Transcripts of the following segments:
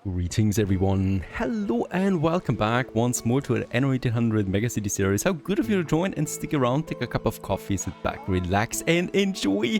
Greetings everyone, hello and welcome back once more to an Anno 1800 Megacity series. How good of you to join and stick around, take a cup of coffee, sit back, relax and enjoy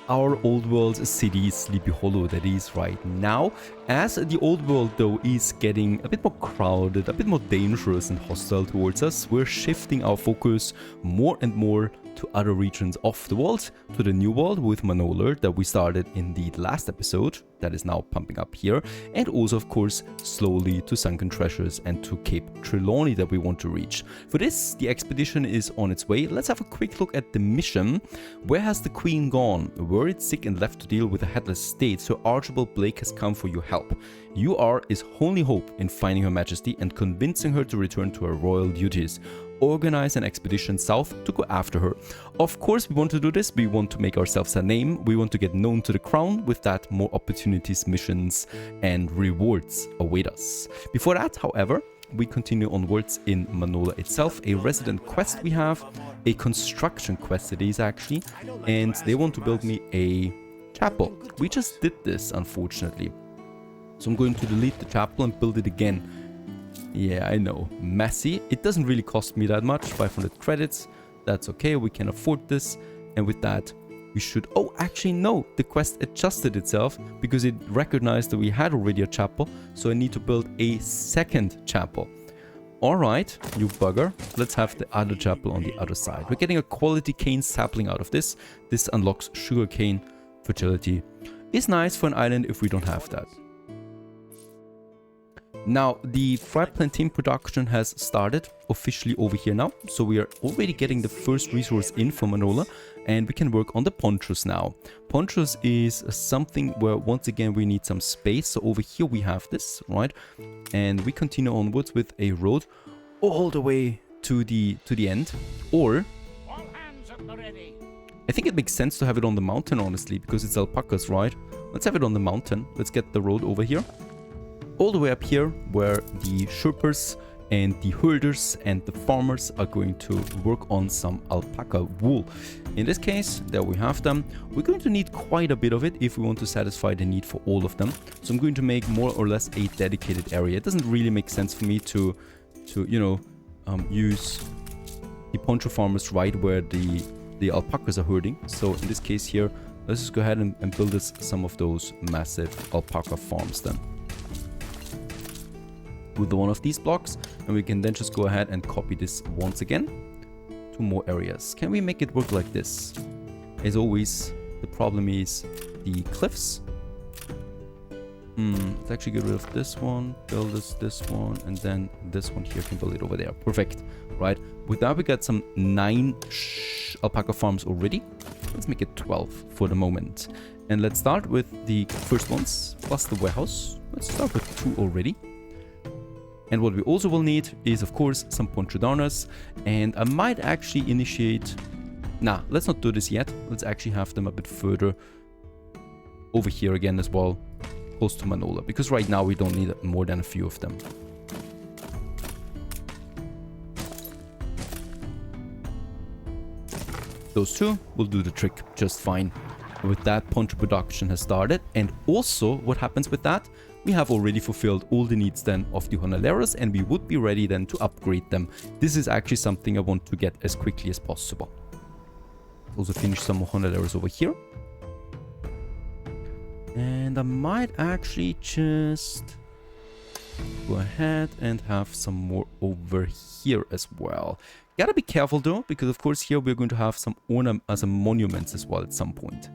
our old world city Sleepy Hollow that is right now. As the old world though is getting a bit more crowded, a bit more dangerous and hostile towards us, we're shifting our focus more and more to other regions of the world, to the new world with Manoler that we started in the last episode, that is now pumping up here, and also of course slowly to Sunken Treasures and to Cape Trelawney that we want to reach. For this, the expedition is on its way. Let's have a quick look at the mission. Where has the Queen gone? Worried, sick and left to deal with a headless state, so Archibald Blake has come for your help. You are his only hope in finding Her Majesty and convincing her to return to her royal duties. Organize an expedition south to go after her. Of course we want to do this, we want to make ourselves a name, we want to get known to the crown. With that, more opportunities, missions and rewards await us. Before that, however, we continue onwards in Manola itself. A resident quest we have, a construction quest it is actually, and they want to build me a chapel. We just did this unfortunately, so I'm going to delete the chapel and build it again. Yeah, I know, messy. It doesn't really cost me that much, 500 credits. That's okay, we can afford this. And with that, we should... Oh, actually, no. The quest adjusted itself because it recognized that we had already a chapel. So I need to build a second chapel. Alright, you bugger. Let's have the other chapel on the other side. We're getting a quality cane sapling out of this. This unlocks sugarcane fertility. It's nice for an island if we don't have that. Now, the fried plantain production has started officially over here now, so we are already getting the first resource in from Manola, and we can work on the ponchos now. Ponchos is something where, once again, we need some space, so over here we have this, right? And we continue onwards with a road all the way to the end, or... All hands at the ready. I think it makes sense to have it on the mountain, honestly, because it's alpacas, right? Let's have it on the mountain. Let's get the road over here. All the way up here, where the Sherpas and the herders and the farmers are going to work on some alpaca wool. In this case, there we have them. We're going to need quite a bit of it if we want to satisfy the need for all of them. So I'm going to make more or less a dedicated area. It doesn't really make sense for me to use the poncho farmers right where the alpacas are herding. So in this case here, let's just go ahead and build us some of those massive alpaca farms then. With one of these blocks, and we can then just go ahead and copy this once again to more areas. Can we make it work like this? As always, the problem is the cliffs. Let's actually get rid of this one, build this one, and then this one here can build it over there. Perfect. Right, with that we got some 9 alpaca farms already. Let's make it 12 for the moment, and let's start with the first ones plus the warehouse. Let's start with 2 already. And what we also will need is, of course, some ponchodanas. And I might actually initiate... Nah, let's not do this yet. Let's actually have them a bit further over here again as well, close to Manola. Because right now we don't need more than a few of them. Those 2 will do the trick just fine. With that, poncho production has started. And also, what happens with that? We have already fulfilled all the needs then of the Honaleros, and we would be ready then to upgrade them. This is actually something I want to get as quickly as possible. Also finish some Honaleros over here. And I might actually just go ahead and have some more over here as well. Gotta be careful though, because of course here we're going to have some monuments as well at some point.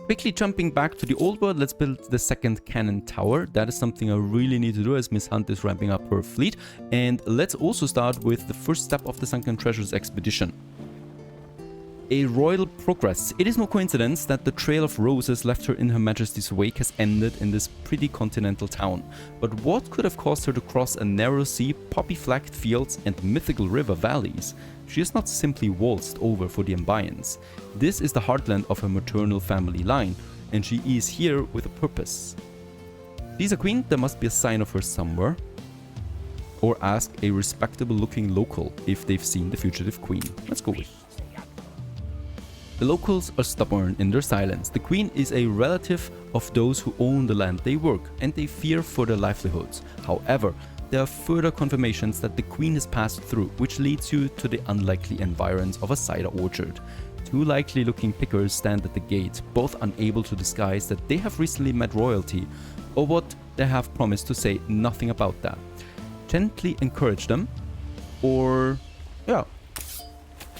Quickly jumping back to the old world, let's build the second cannon tower. That is something I really need to do as Miss Hunt is ramping up her fleet. And let's also start with the first step of the Sunken Treasures expedition. A royal progress. It is no coincidence that the trail of roses left her in Her Majesty's wake has ended in this pretty continental town. But what could have caused her to cross a narrow sea, poppy-flagged fields and mythical river valleys? She has not simply waltzed over for the ambience. This is the heartland of her maternal family line, and she is here with a purpose. She's a queen, there must be a sign of her somewhere. Or ask a respectable looking local if they've seen the fugitive queen. Let's go with. The locals are stubborn in their silence. The queen is a relative of those who own the land they work, and they fear for their livelihoods. However, there are further confirmations that the queen has passed through, which leads you to the unlikely environs of a cider orchard. Two likely looking pickers stand at the gate, both unable to disguise that they have recently met royalty, or what they have promised to say nothing about that. Gently encourage them, or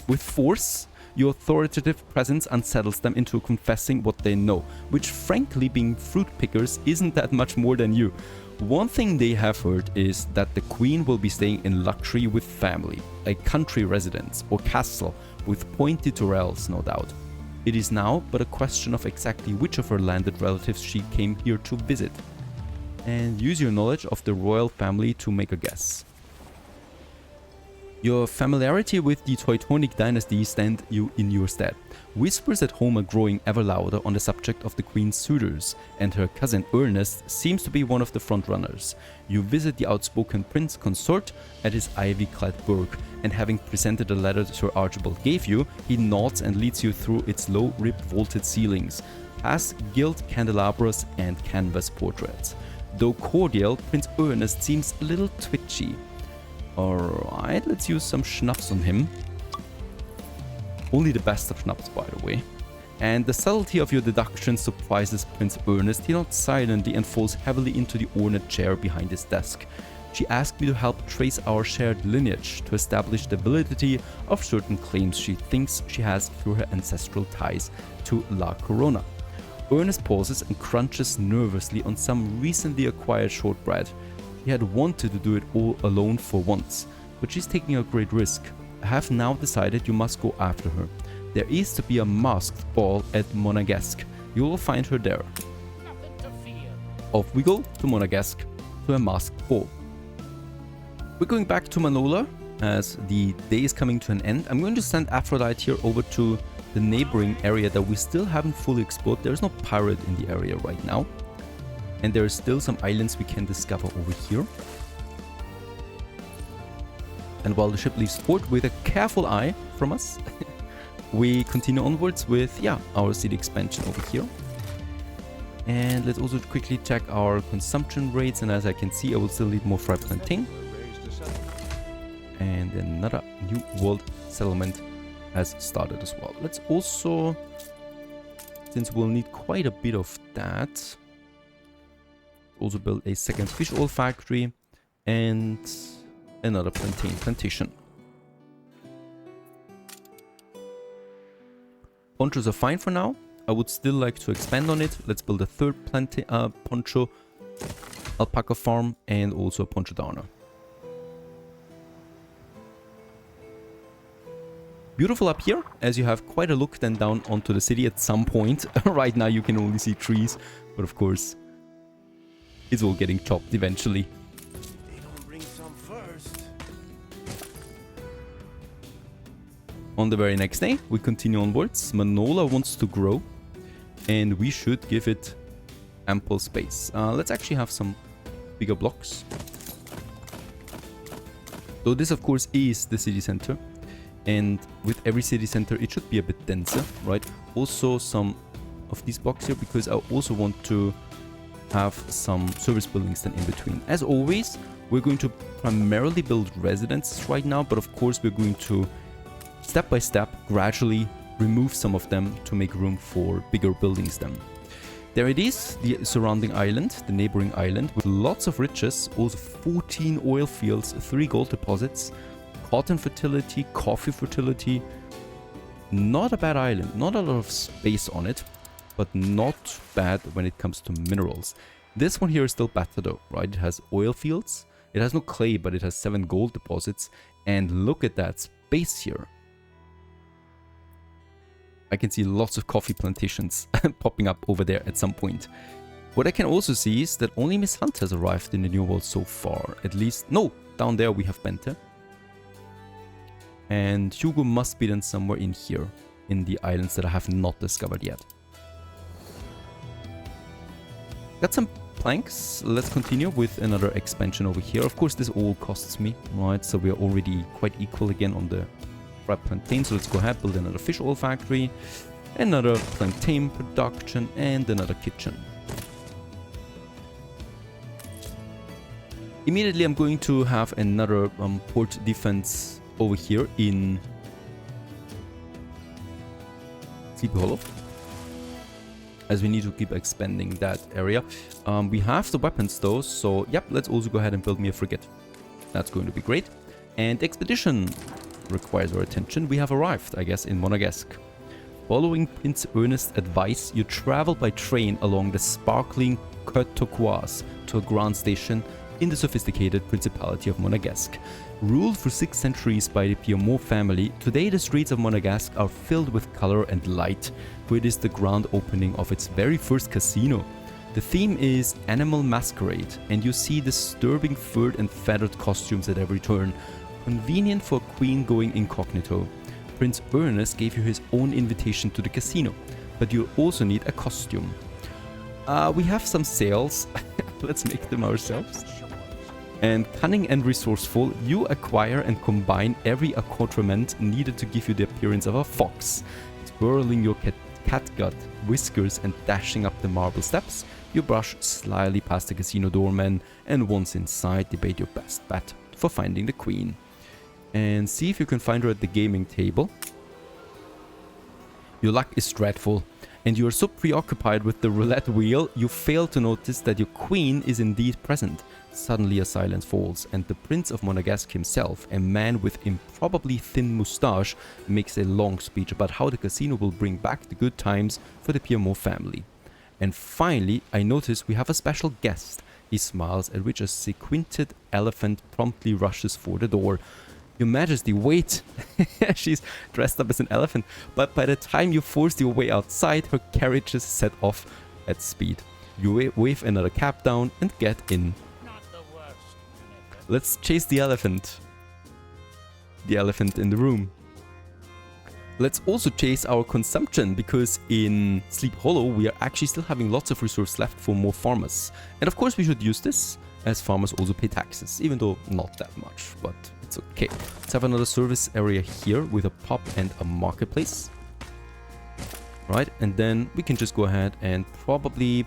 with force. Your authoritative presence unsettles them into confessing what they know, which frankly, being fruit pickers, isn't that much more than you. One thing they have heard is that the queen will be staying in luxury with family, a country residence or castle with pointy turrets, no doubt. It is now but a question of exactly which of her landed relatives she came here to visit. And use your knowledge of the royal family to make a guess. Your familiarity with the Teutonic dynasty stand you in your stead. Whispers at home are growing ever louder on the subject of the queen's suitors, and her cousin Ernest seems to be one of the frontrunners. You visit the outspoken prince consort at his ivy-clad burg, and having presented a letter Sir Archibald gave you, he nods and leads you through its low-ribbed vaulted ceilings, past gilt candelabras and canvas portraits. Though cordial, Prince Ernest seems a little twitchy. Alright, let's use some schnapps on him. Only the best of schnapps, by the way. And the subtlety of your deduction surprises Prince Ernest. He nods silently and falls heavily into the ornate chair behind his desk. She asked me to help trace our shared lineage, to establish the validity of certain claims she thinks she has through her ancestral ties to La Corona. Ernest pauses and crunches nervously on some recently acquired shortbread. He had wanted to do it all alone for once, but she's taking a great risk. I have now decided you must go after her. There is to be a masked ball at Monegasque. You will find her there. Nothing to fear. Off we go to Monegasque, to a masked ball. We're going back to Manola as the day is coming to an end. I'm going to send Aphrodite here over to the neighboring area that we still haven't fully explored. There's no pirate in the area right now. And there are still some islands we can discover over here. And while the ship leaves port with a careful eye from us, we continue onwards with, our city expansion over here. And let's also quickly check our consumption rates. And as I can see, I will still need more fried plantain. And another new world settlement has started as well. Let's also, since we'll need quite a bit of that, also build a second fish oil factory and another plantain plantation. Ponchos are fine for now. I would still like to expand on it. Let's build a third poncho alpaca farm and also a poncho downer. Beautiful up here, as you have quite a look then down onto the city at some point. Right now you can only see trees, but of course it's all getting chopped eventually. Bring some first. On the very next day, we continue onwards. Manola wants to grow, and we should give it ample space. Let's actually have some bigger blocks. So this, of course, is the city center. And with every city center, it should be a bit denser, right? Also some of these blocks here, because I also want to have some service buildings then in between. As always, we're going to primarily build residences right now, but of course we're going to step by step gradually remove some of them to make room for bigger buildings then. There it is, the surrounding island, the neighboring island, with lots of riches, also 14 oil fields, 3 gold deposits, cotton fertility, coffee fertility. Not a bad island, not a lot of space on it, but not bad when it comes to minerals. This one here is still better though, right? It has oil fields, it has no clay, but it has 7 gold deposits, and look at that space here. I can see lots of coffee plantations popping up over there at some point. What I can also see is that only Miss Hunt has arrived in the New World so far, at least. No, down there we have Bente. And Hugo must be then somewhere in here, in the islands that I have not discovered yet. Got some planks. Let's continue with another expansion over here. Of course, this all costs me, right? So we are already quite equal again on the fried plantain, so let's go ahead, build another fish oil factory, another plantain production, and another kitchen. Immediately I'm going to have another port defense over here in Sleepy Hollow, as we need to keep expanding that area. We have the weapons though, so yep, let's also go ahead and build me a frigate. That's going to be great. And expedition requires our attention. We have arrived, I guess, in Monegasque. Following Prince Ernest's advice, you travel by train along the sparkling Côte Turquoise to a ground station in the sophisticated Principality of Monegasque. Ruled for 6 centuries by the Piedmont family, today the streets of Monegasque are filled with color and light, for it is the grand opening of its very first casino. The theme is Animal Masquerade, and you see disturbing furred and feathered costumes at every turn, convenient for a queen going incognito. Prince Ernest gave you his own invitation to the casino, but you also need a costume. We have some sails, let's make them ourselves. And cunning and resourceful, you acquire and combine every accoutrement needed to give you the appearance of a fox. Twirling your catgut whiskers and dashing up the marble steps, you brush slyly past the casino doorman, and once inside, debate your best bet for finding the queen. And see if you can find her at the gaming table. Your luck is dreadful, and you are so preoccupied with the roulette wheel, you fail to notice that your queen is indeed present. Suddenly a silence falls, and the Prince of Monegasque himself, a man with improbably thin moustache, makes a long speech about how the casino will bring back the good times for the Piedmont family. And finally, I notice we have a special guest. He smiles, at which a sequined elephant promptly rushes for the door. Your Majesty, wait! She's dressed up as an elephant, but by the time you force your way outside, her carriage is set off at speed. You wave another cab down and get in. Not the worst. Let's chase the elephant. The elephant in the room. Let's also chase our consumption, because in Sleep Hollow we are actually still having lots of resources left for more farmers. And of course we should use this, as farmers also pay taxes, even though not that much, but it's okay. Let's have another service area here with a pub and a marketplace. Right, and then we can just go ahead and probably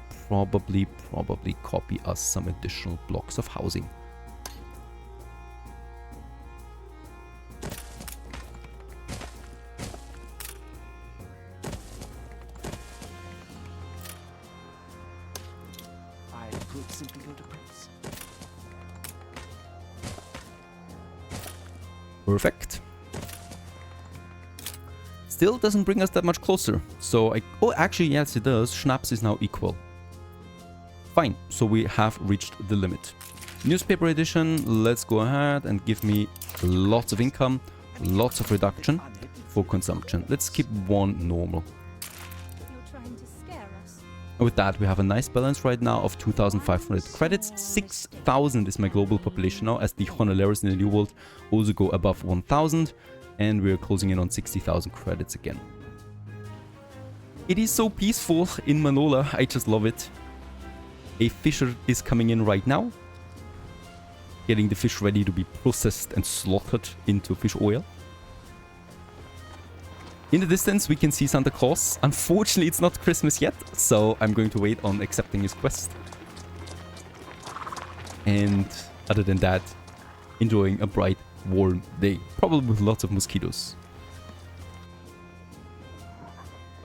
copy us some additional blocks of housing. I could simply go to Prince. Perfect. Still doesn't bring us that much closer. So oh, actually, yes, it does. Schnapps is now equal. Fine. So we have reached the limit. Newspaper edition. Let's go ahead and give me lots of income, lots of reduction for consumption. Let's keep one normal. You're trying to scare us. With that, we have a nice balance right now of 2,500 credits. 6,000 is my global population now, as the Honoraries in the New World also go above 1,000. And we're closing in on 60,000 credits again. It is so peaceful in Manola. I just love it. A fisher is coming in right now, getting the fish ready to be processed and slaughtered into fish oil. In the distance, we can see Santa Claus. Unfortunately, it's not Christmas yet, so I'm going to wait on accepting his quest. And other than that, enjoying a bright, warm day, probably with lots of mosquitoes.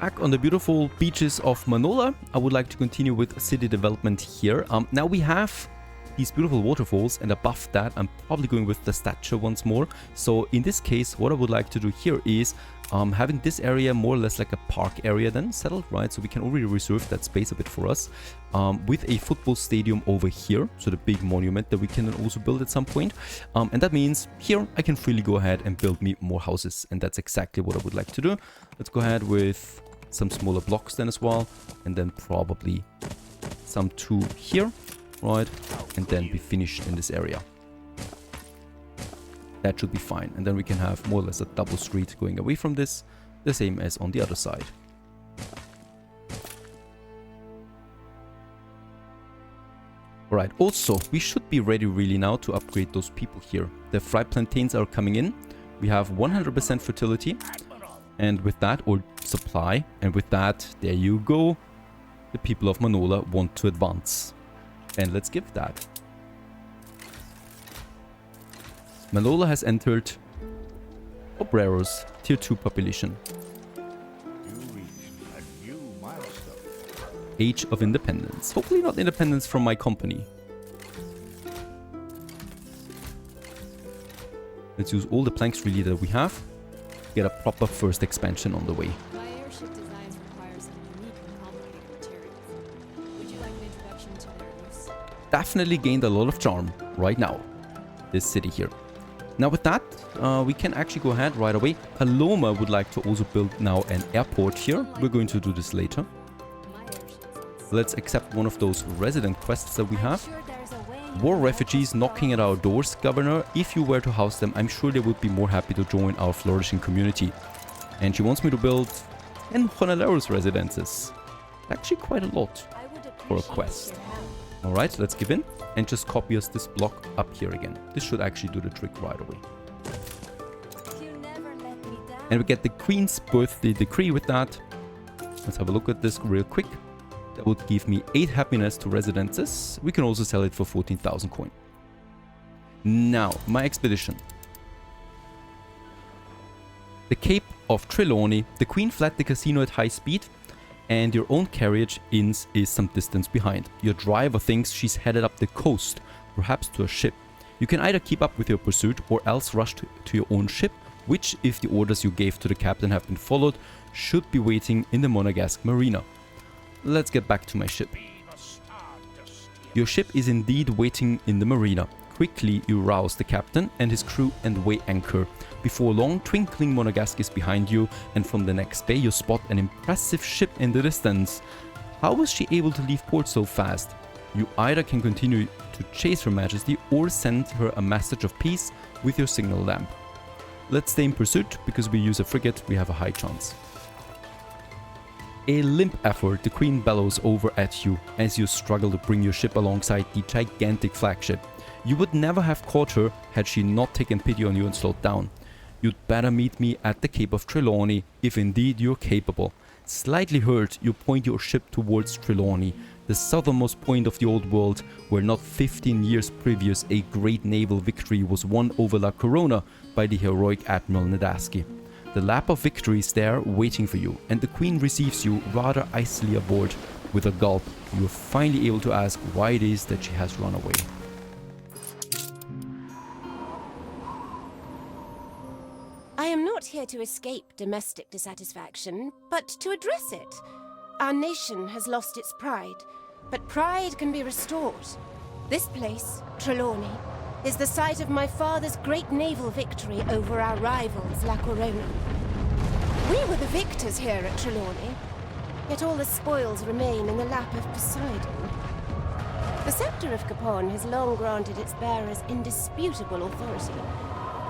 Back on the beautiful beaches of Manola, I would like to continue with city development here. Now we have these beautiful waterfalls, and above that I'm probably going with the statue once more. So in this case, what I would like to do here is having this area more or less like a park area then settled, right? So we can already reserve that space a bit for us, with a football stadium over here, so the big monument that we can also build at some point. And that means here I can freely go ahead and build me more houses, and that's exactly what I would like to do. Let's go ahead with some smaller blocks then as well, and then probably some 2 here, right? And then be finished in this area. That should be fine. And then we can have more or less a double street going away from this, the same as on the other side. Alright, also, we should be ready really now to upgrade those people here. The fried plantains are coming in. We have 100% fertility. And with that, or supply, and with that, there you go. The people of Manola want to advance. And let's give that. Manola has entered Obrero's tier 2 population. Age of independence. Hopefully not independence from my company. Let's use all the planks really that we have. Get a proper first expansion on the way. My airship designs require some unique and complicated materials. Would you like an introduction to their use? Definitely gained a lot of charm right now. This city here. Now with that, we can actually go ahead right away. Paloma would like to also build now an airport here. We're going to do this later. My airship. Let's accept one of those resident quests that we have. Sure there's a way War refugees knocking at our doors, Governor. If you were to house them, I'm sure they would be more happy to join our flourishing community. And she wants me to build 10 Honaleros residences. Actually quite a lot I would for a appreciate quest. your help. Alright, let's give in and just copy us this block up here again. This should actually do the trick right away. You never let me down. And we get the Queen's birthday decree with that. Let's have a look at this real quick. That would give me 8 happiness to residences. We can also sell it for 14,000 coin. Now, my expedition. The Cape of Trelawney. The Queen fled the casino at high speed, and your own carriage is some distance behind. Your driver thinks she's headed up the coast, perhaps to a ship. You can either keep up with your pursuit or else rush to your own ship, which, if the orders you gave to the captain have been followed, should be waiting in the Monegasque marina. Let's get back to my ship. Your ship is indeed waiting in the marina. Quickly you rouse the captain and his crew and weigh anchor. Before long, twinkling Monegasque is behind you, and from the next bay you spot an impressive ship in the distance. How was she able to leave port so fast? You either can continue to chase Her Majesty or send her a message of peace with your signal lamp. Let's stay in pursuit, because we use a frigate, we have a high chance. A limp effort, the Queen bellows over at you as you struggle to bring your ship alongside the gigantic flagship. You would never have caught her had she not taken pity on you and slowed down. You'd better meet me at the Cape of Trelawney, if indeed you're capable. Slightly hurt, you point your ship towards Trelawney, the southernmost point of the old world, where not 15 years previous a great naval victory was won over La Corona by the heroic Admiral Nadaski. The lap of victory is there waiting for you, and the Queen receives you rather icily aboard. With a gulp, you are finally able to ask why it is that she has run away. I am not here to escape domestic dissatisfaction, but to address it. Our nation has lost its pride, but pride can be restored. This place, Trelawney, is the site of my father's great naval victory over our rivals, La Corona. We were the victors here at Trelawney, yet all the spoils remain in the lap of Poseidon. The scepter of Capon has long granted its bearers indisputable authority,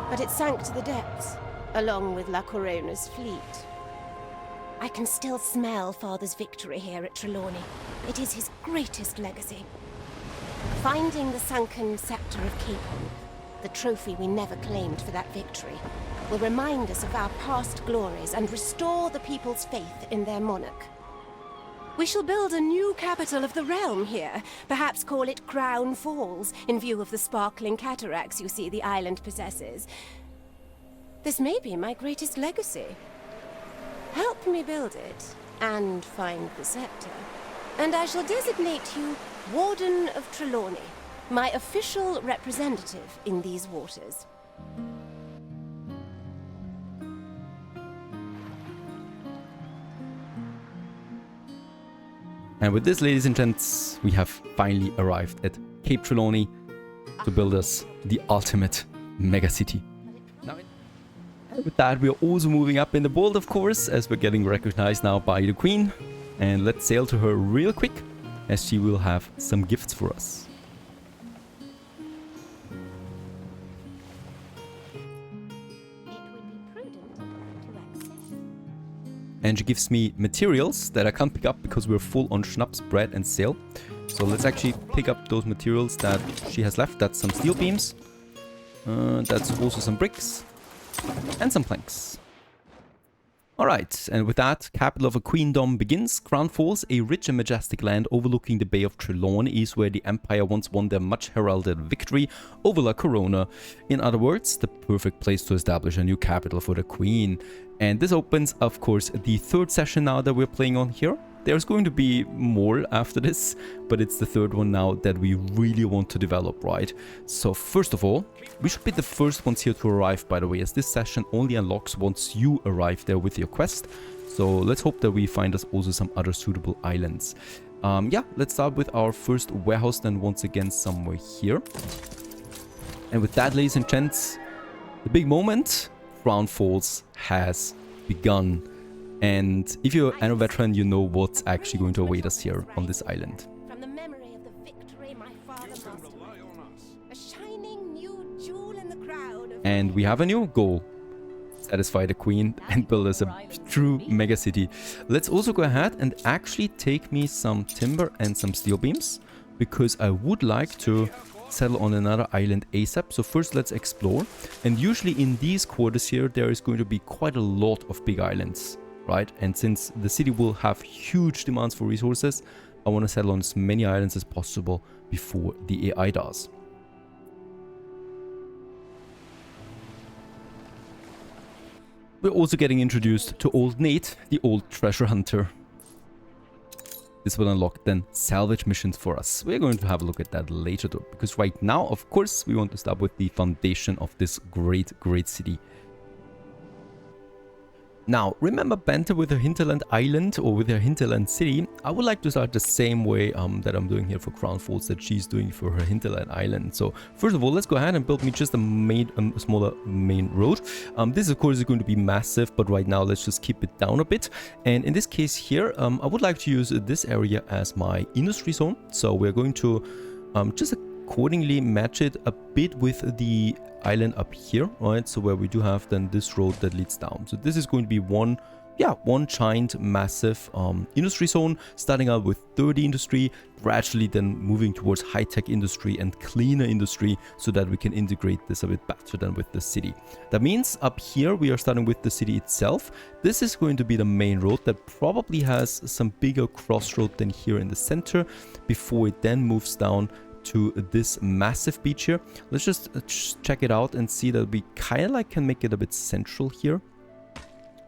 but it sank to the depths, along with La Corona's fleet. I can still smell Father's victory here at Trelawney. It is his greatest legacy. Finding the sunken scepter of Capon, the trophy we never claimed for that victory, will remind us of our past glories and restore the people's faith in their monarch. We shall build a new capital of the realm here, perhaps call it Crown Falls, in view of the sparkling cataracts you see the island possesses. This may be my greatest legacy. Help me build it, and find the scepter, and I shall designate you Warden of Trelawney, my official representative in these waters. And with this, ladies and gents, we have finally arrived at Cape Trelawney to build us the ultimate megacity. Now, with that, we are also moving up in the bold, of course, as we're getting recognized now by the Queen. And let's sail to her real quick, as she will have some gifts for us. It would be prudent to accept. And she gives me materials that I can't pick up because we're full on schnapps, bread and sail. So let's actually pick up those materials that she has left. That's some steel beams. That's also some bricks. and some planks. Alright, and with that, capital of a queendom begins. Crown Falls, a rich and majestic land overlooking the Bay of Trelawney, is where the Empire once won their much heralded victory over La Corona. In other words, the perfect place to establish a new capital for the Queen. And this opens, of course, the third session now that we're playing on here. There's going to be more after this, but it's the third one now that we really want to develop, right? So first of all, we should be the first ones here to arrive, by the way, as this session only unlocks once you arrive there with your quest. So let's hope that we find us also some other suitable islands. Yeah, let's start with our first warehouse then once again somewhere here. And with that, ladies and gents, the big moment, Crown Falls has begun. And if you're an Anno veteran, you know what's actually going to await us here on this island. From the memory of the victory my father mastered, a shining new jewel in the crown of And we have a new goal. Satisfy the Queen and build us a true megacity. Let's also go ahead and actually take me some timber and some steel beams, because I would like to settle on another island ASAP. So first let's explore. And usually in these quarters here, there is going to be quite a lot of big islands. Right, and since the city will have huge demands for resources, I want to settle on as many islands as possible before the AI does. We're also getting introduced to Old Nate, the old treasure hunter. This will unlock then salvage missions for us. We're going to have a look at that later though, because right now, of course, we want to start with the foundation of this great city. Now, remember Banta with her hinterland island or with her hinterland city? I would like to start the same way that I'm doing here for Crown Falls that she's doing for her hinterland island. So first of all, let's go ahead and build me just a smaller main road. This of course is going to be massive, but right now let's just keep it down a bit. And in this case here, I would like to use this area as my industry zone. So we're going to just accordingly match it a bit with the island up here, right? So where we do have then this road that leads down. So this is going to be one giant massive industry zone, starting out with 30 industry, gradually then moving towards high-tech industry and cleaner industry, so that we can integrate this a bit better than with the city. That means up here we are starting with the city itself. This is going to be the main road that probably has some bigger crossroad than here in the center, before it then moves down to this massive beach here. Let's just check it out and see that we kind of like can make it a bit central here,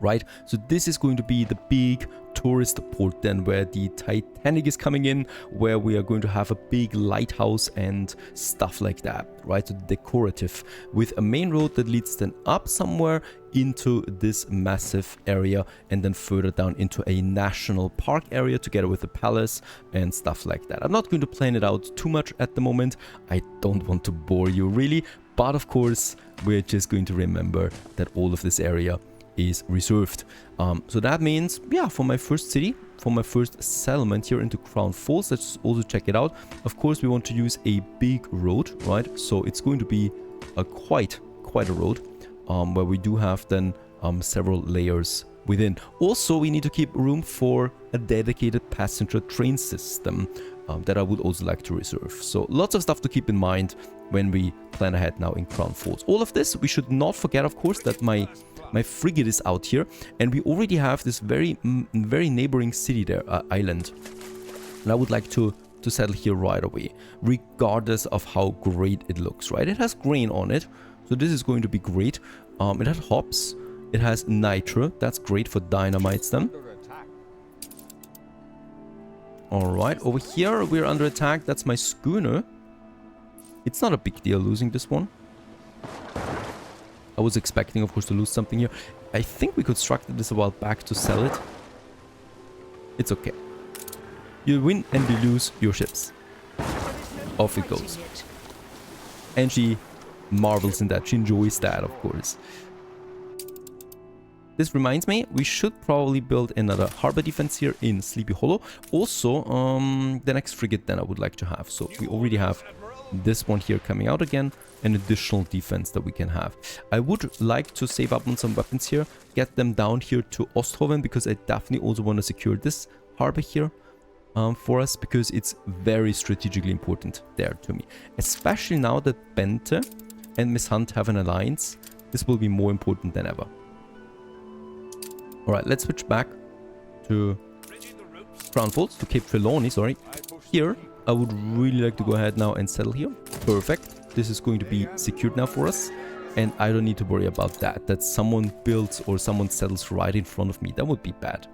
right? So this is going to be the big tourist port then, where the Titanic is coming in, where we are going to have a big lighthouse and stuff like that, right? So decorative, with a main road that leads then up somewhere into this massive area, and then further down into a national park area together with the palace and stuff like that. I'm not going to plan it out too much at the moment. I don't want to bore you really, but of course we're just going to remember that all of this area is reserved. So that means, yeah, for my first city, for my first settlement here into Crown Falls, let's also check it out. Of course, we want to use a big road, right? So it's going to be a quite a road, where we do have then several layers within. Also, we need to keep room for a dedicated passenger train system that I would also like to reserve. So lots of stuff to keep in mind when we plan ahead now in Crown Falls. All of this, we should not forget, of course, that my frigate is out here, and we already have this very neighboring city there, island. And I would like to settle here right away, regardless of how great it looks, right? It has grain on it, so this is going to be great. It has hops, it has nitro, that's great for dynamites then. Alright, over here we're under attack, that's my schooner. It's not a big deal losing this one. I was expecting, of course, to lose something here. I think we constructed this a while back to sell it. It's okay. You win and you lose your ships. Off it goes. And she marvels in that. She enjoys that, of course. This reminds me, we should probably build another harbor defense here in Sleepy Hollow. Also, the next frigate then I would like to have. So we already have this one here coming out again, an additional defense that we can have. I would like to save up on some weapons here, get them down here to Osthoven, because I definitely also want to secure this harbor here for us, because it's very strategically important there to me. Especially now that Bente and Miss Hunt have an alliance, this will be more important than ever. Alright, let's switch back to Crown Falls, to Cape Trelawney, sorry. Here, I would really like to go ahead now and settle here. Perfect. This is going to be secured now for us. And I don't need to worry about that someone builds or someone settles right in front of me. That would be bad.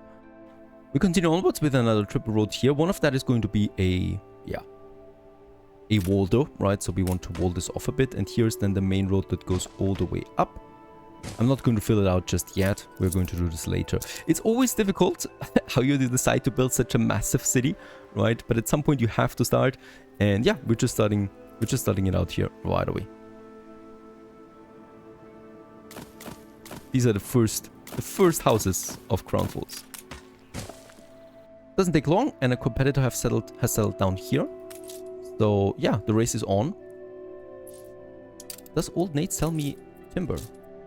We continue onwards with another triple road here. One of that is going to be a wall though, right? So we want to wall this off a bit. And here's then the main road that goes all the way up. I'm not going to fill it out just yet. We're going to do this later. It's always difficult how you decide to build such a massive city, right? But at some point you have to start. And yeah, we're just starting it out here right away. These are the first houses of Crown Falls. Doesn't take long, and a competitor has settled down here. So yeah, the race is on. Does old Nate sell me timber?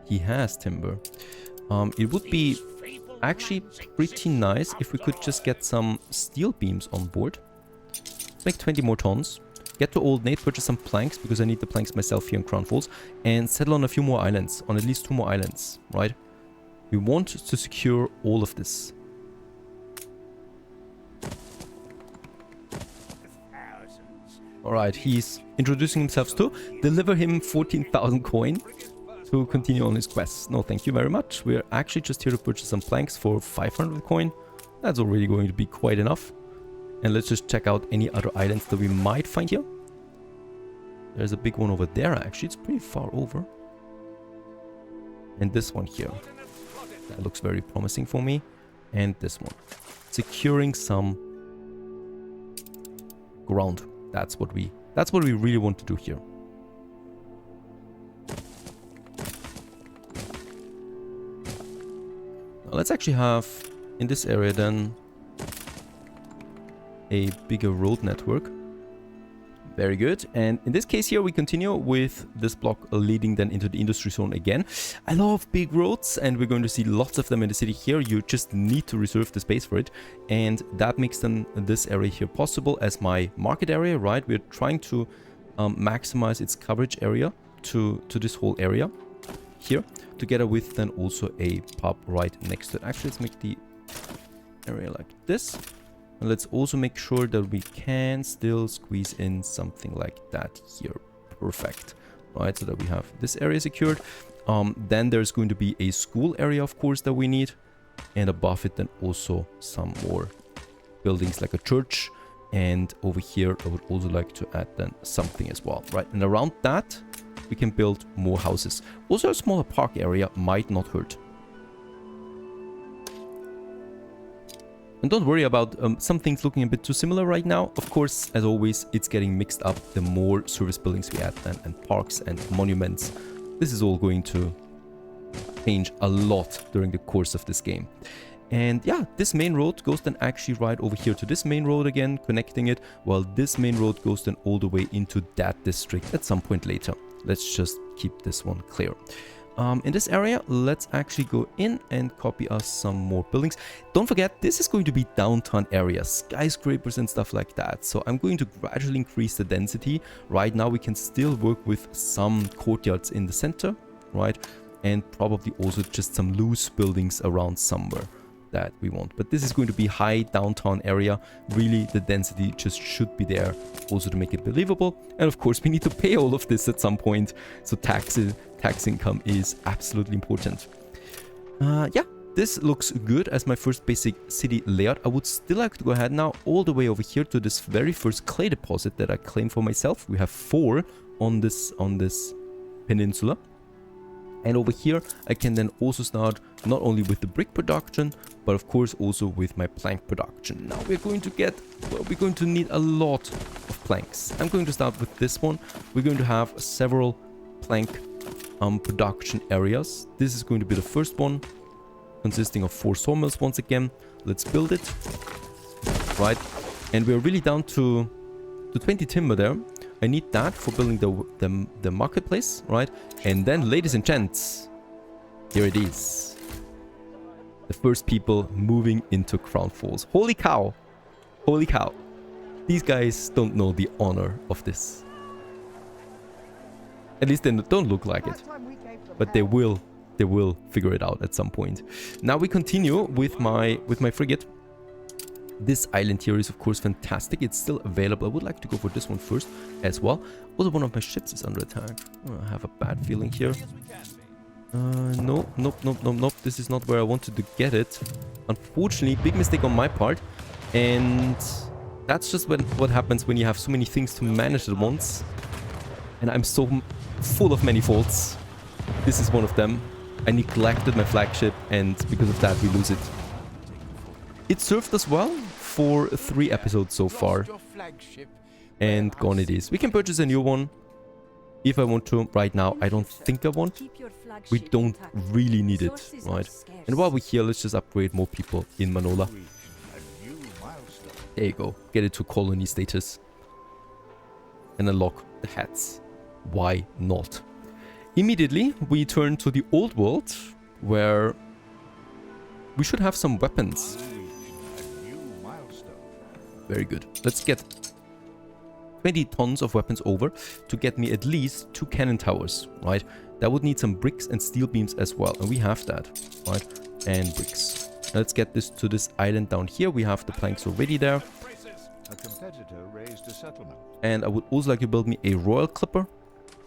He has timber. It would be actually pretty nice if we could just get some steel beams on board. Let's make 20 more tons. Get to old Nate, purchase some planks, because I need the planks myself here in Crown Falls, and settle on a few more islands, on at least 2 more islands, right? We want to secure all of this. Alright, he's introducing himself too. Deliver him 14,000 coin to continue on his quest. No, thank you very much. We're actually just here to purchase some planks for 500 coin. That's already going to be quite enough. And let's just check out any other islands that we might find here. There's a big one over there, actually. It's pretty far over. And this one here. That looks very promising for me. And this one. Securing some ground. That's what we really want to do here. Now let's actually have, in this area then, a bigger road network. Very good. And in this case here, we continue with this block leading then into the industry zone again. I love big roads, and we're going to see lots of them in the city here. You just need to reserve the space for it. And that makes then this area here possible as my market area, right? We're trying to maximize its coverage area to this whole area here, together with then also a pub right next to it. Actually, let's make the area like this. And let's also make sure that we can still squeeze in something like that here. Perfect. Right, so that we have this area secured. Then there's going to be a school area, of course, that we need. And above it then also some more buildings like a church. And over here, I would also like to add then something as well, right? And around that, we can build more houses. Also, a smaller park area might not hurt. And don't worry about some things looking a bit too similar right now. Of course, as always, it's getting mixed up the more service buildings we add then, and parks and monuments. This is all going to change a lot during the course of this game. And yeah, this main road goes then actually right over here to this main road again, connecting it, while this main road goes then all the way into that district at some point later. Let's just keep this one clear. In this area, let's actually go in and copy us some more buildings. Don't forget, this is going to be downtown areas, skyscrapers and stuff like that. So I'm going to gradually increase the density. Right now, we can still work with some courtyards in the center, right? And probably also just some loose buildings around somewhere that we want. But this is going to be high downtown area. Really, the density just should be there also to make it believable. And of course, we need to pay all of this at some point. So tax income is absolutely important. Yeah, this looks good as my first basic city layout. I would still like to go ahead now all the way over here to this very first clay deposit that I claim for myself. We have 4 on this peninsula. And over here, I can then also start not only with the brick production, but of course also with my plank production. Now we're going to need a lot of planks. I'm going to start with this one. We're going to have several plank production areas. This is going to be the first one, consisting of 4 sawmills once again. Let's build it. Right. And we're really down to 20 timber there. I need that for building the marketplace, right? And then, ladies and gents, here it is. The first people moving into Crown Falls. Holy cow! Holy cow! These guys don't know the honor of this. At least they don't look like it. Last time we gave them but they will figure it out at some point. Now we continue with my frigate. This island here is of course fantastic. It's still available. I would like to go for this one first as well. Also, one of my ships is under attack. Oh, I have a bad feeling here. Nope. This is not where I wanted to get it. Unfortunately, big mistake on my part. And that's just what happens when you have so many things to manage at once. And I'm so full of many faults. This is one of them. I neglected my flagship, and because of that we lose it. It served us well for 3 episodes so far. And gone it is. We can purchase a new one if I want to. Right now, I don't think I want. We don't really need it, right? And while we're here, let's just upgrade more people in Manola. There you go. Get it to colony status. And unlock the hats. Why not? Immediately, we turn to the old world, where we should have some weapons. Very good. Let's get 20 tons of weapons over to get me at least 2 cannon towers, right? That would need some bricks and steel beams as well, and we have that, right? And bricks. Let's get this to this island down here. We have the planks already there. A competitor raised a settlement. And I would also like to build me a royal clipper.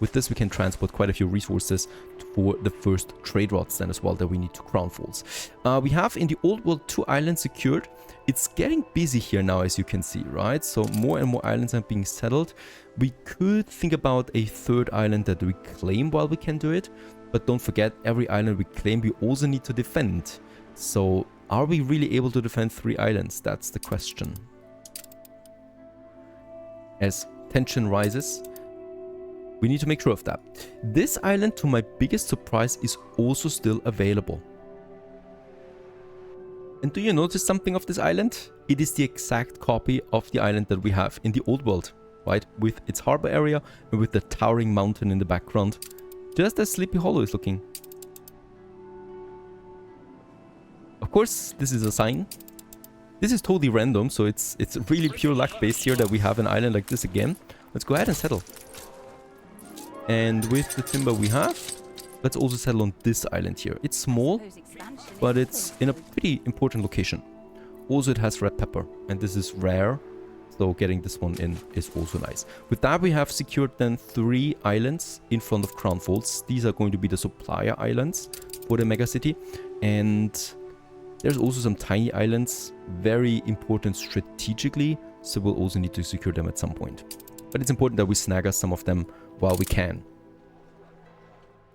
With this we can transport quite a few resources for the first trade routes then as well that we need to Crown Falls. We have in the old world 2 islands secured. It's getting busy here now, as you can see, right? So more and more islands are being settled. We could think about a 3rd island that we claim while we can do it. But don't forget, every island we claim we also need to defend. So are we really able to defend 3 islands? That's the question. As tension rises, we need to make sure of that. This island, to my biggest surprise, is also still available. And do you notice something of this island? It is the exact copy of the island that we have in the old world, right? With its harbor area and with the towering mountain in the background. Just as Sleepy Hollow is looking. Of course, this is a sign. This is totally random, so it's really pure luck based here that we have an island like this again. Let's go ahead and settle. And with the timber we have, let's also settle on this island here. It's small, but it's in a pretty important location. Also, it has red pepper, and this is rare, so getting this one in is also nice. With that, we have secured then 3 islands in front of Crown Falls. These are going to be the supplier islands for the megacity, and there's also some tiny islands, very important strategically, so we'll also need to secure them at some point. But it's important that we snag us some of them while we can.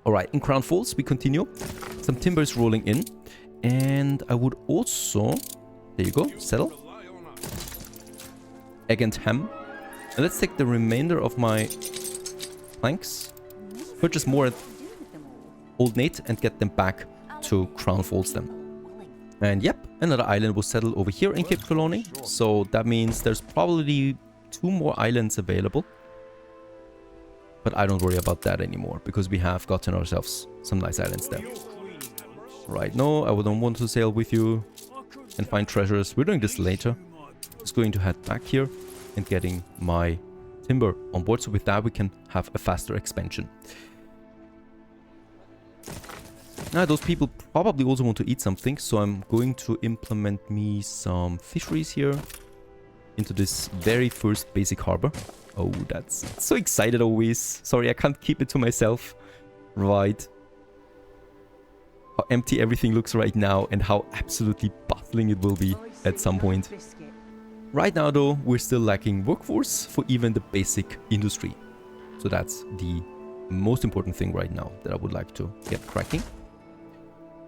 Alright, in Crown Falls we continue. Some timber is rolling in. And I would also... There you go, settle. Egg and ham. And let's take the remainder of my planks. Purchase more at Old Nate and get them back to Crown Falls then. And yep, another island will settle over here in Cape Colony. So that means there's probably 2 more islands available. But I don't worry about that anymore, because we have gotten ourselves some nice islands there. Right, no, I don't want to sail with you and find treasures. We're doing this later. Just going to head back here and getting my timber on board. So with that, we can have a faster expansion. Now, those people probably also want to eat something. So I'm going to implement me some fisheries here into this very first basic harbor. Oh, that's so excited always. Sorry, I can't keep it to myself. Right. How empty everything looks right now and how absolutely bustling it will be at some point. Right now, though, we're still lacking workforce for even the basic industry. So that's the most important thing right now that I would like to get cracking.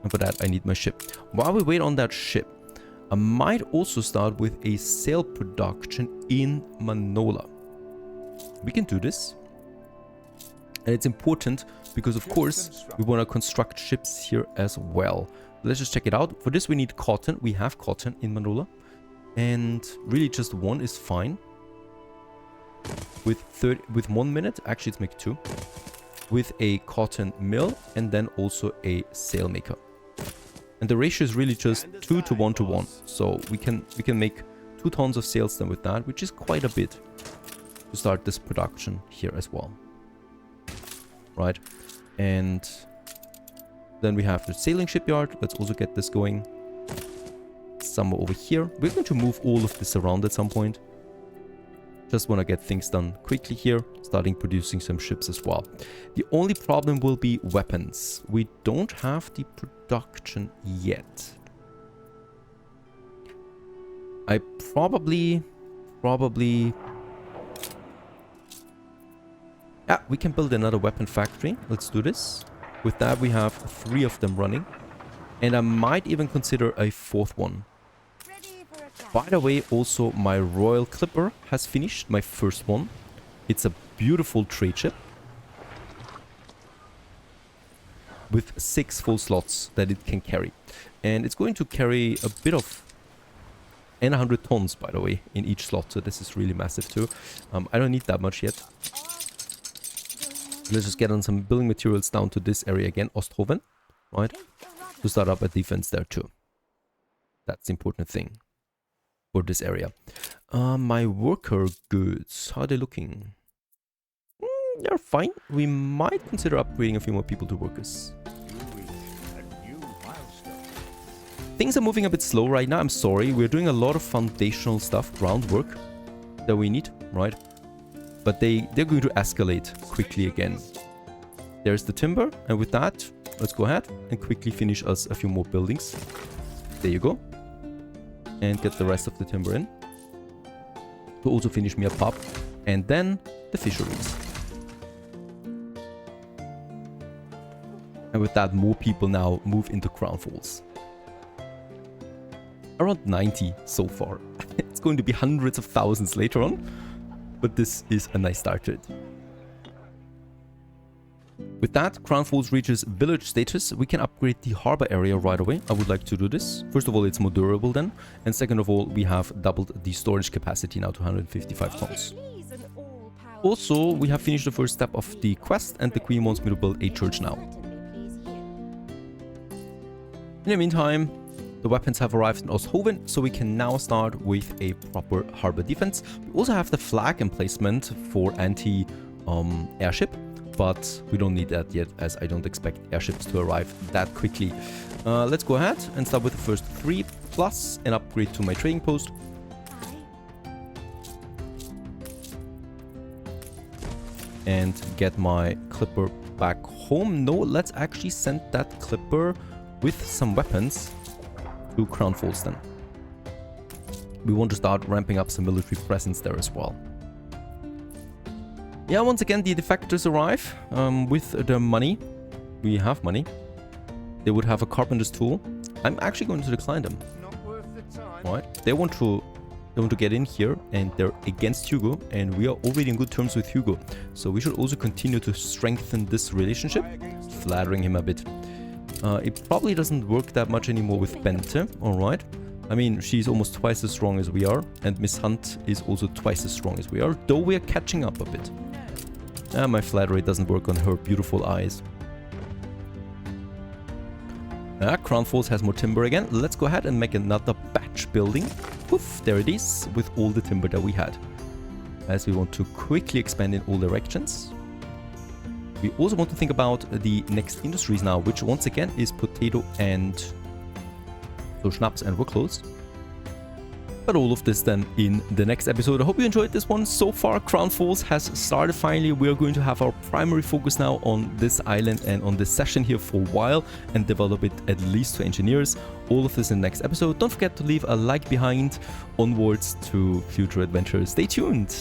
And for that, I need my ship. While we wait on that ship, I might also start with a sail production in Manola. We can do this. And it's important because, of course, we want to construct ships here as well. Let's just check it out. For this, we need cotton. We have cotton in Manola. And really just 1 is fine. With 1 minute, actually it's make 2. With a cotton mill and then also a sail maker. And the ratio is really just 2 to 1 to 1. So we can make 2 tons of sails then with that, which is quite a bit to start this production here as well. Right? And Then we have the sailing shipyard. Let's also get this going. Somewhere over here. We're going to move all of this around at some point. Just want to get things done quickly here. Starting producing some ships as well. The only problem will be weapons. We don't have the production yet. I probably... Yeah, we can build another weapon factory. Let's do this. With that, we have 3 of them running. And I might even consider a 4th one. By the way, also my Royal Clipper has finished, my first one. It's a beautiful trade ship. With 6 full slots that it can carry. And it's going to carry a bit of... and 100 tons, by the way, in each slot. So this is really massive too. I don't need that much yet. Let's just get on some building materials down to this area again, Osthoven, right? To start up a defense there too. That's the important thing for this area. My worker goods, how are they looking? They're fine. We might consider upgrading a few more people to workers. Things are moving a bit slow right now, I'm sorry. We're doing a lot of foundational stuff, groundwork that we need, right? But they're going to escalate quickly again. There's the timber, and with that, let's go ahead and quickly finish us a few more buildings. There you go. And get the rest of the timber in. To also finish me a pub. And then the fisheries. And with that, more people now move into Crown Falls. Around 90 so far. It's going to be hundreds of thousands later on. But this is a nice start to it. With that, Crown Falls reaches village status. We can upgrade the harbor area right away. I would like to do this. First of all, it's more durable then. And second of all, we have doubled the storage capacity now to 155 tons. Also, we have finished the first step of the quest and the Queen wants me to build a church now. In the meantime, the weapons have arrived in Osthoven, so we can now start with a proper harbor defense. We also have the flag emplacement for anti-airship, but we don't need that yet, as I don't expect airships to arrive that quickly. Let's go ahead and start with the first 3, plus an upgrade to my trading post. And get my clipper back home. No, let's actually send that clipper with some weapons to Crown Falls then. We want to start ramping up some military presence there as well. Yeah, once again the defectors arrive with their money. We have money. They would have a carpenter's tool. I'm actually going to decline them. Not worth the time. Right? They want to get in here, and they're against Hugo, and we are already in good terms with Hugo. So we should also continue to strengthen this relationship, flattering him a bit. It probably doesn't work that much anymore with Bente, alright? I mean, she's almost twice as strong as we are, and Miss Hunt is also twice as strong as we are, though we are catching up a bit. My flattery doesn't work on her beautiful eyes. Crown Falls has more timber again. Let's go ahead and make another batch building. Poof, there it is, with all the timber that we had. As we want to quickly expand in all directions. We also want to think about the next industries now, which once again is potato and so schnapps and workloads. But all of this then in the next episode. I hope you enjoyed this one. So far, Crown Falls has started finally. We are going to have our primary focus now on this island and on this session here for a while and develop it at least to engineers. All of this in the next episode. Don't forget to leave a like behind. Onwards to future adventures. Stay tuned.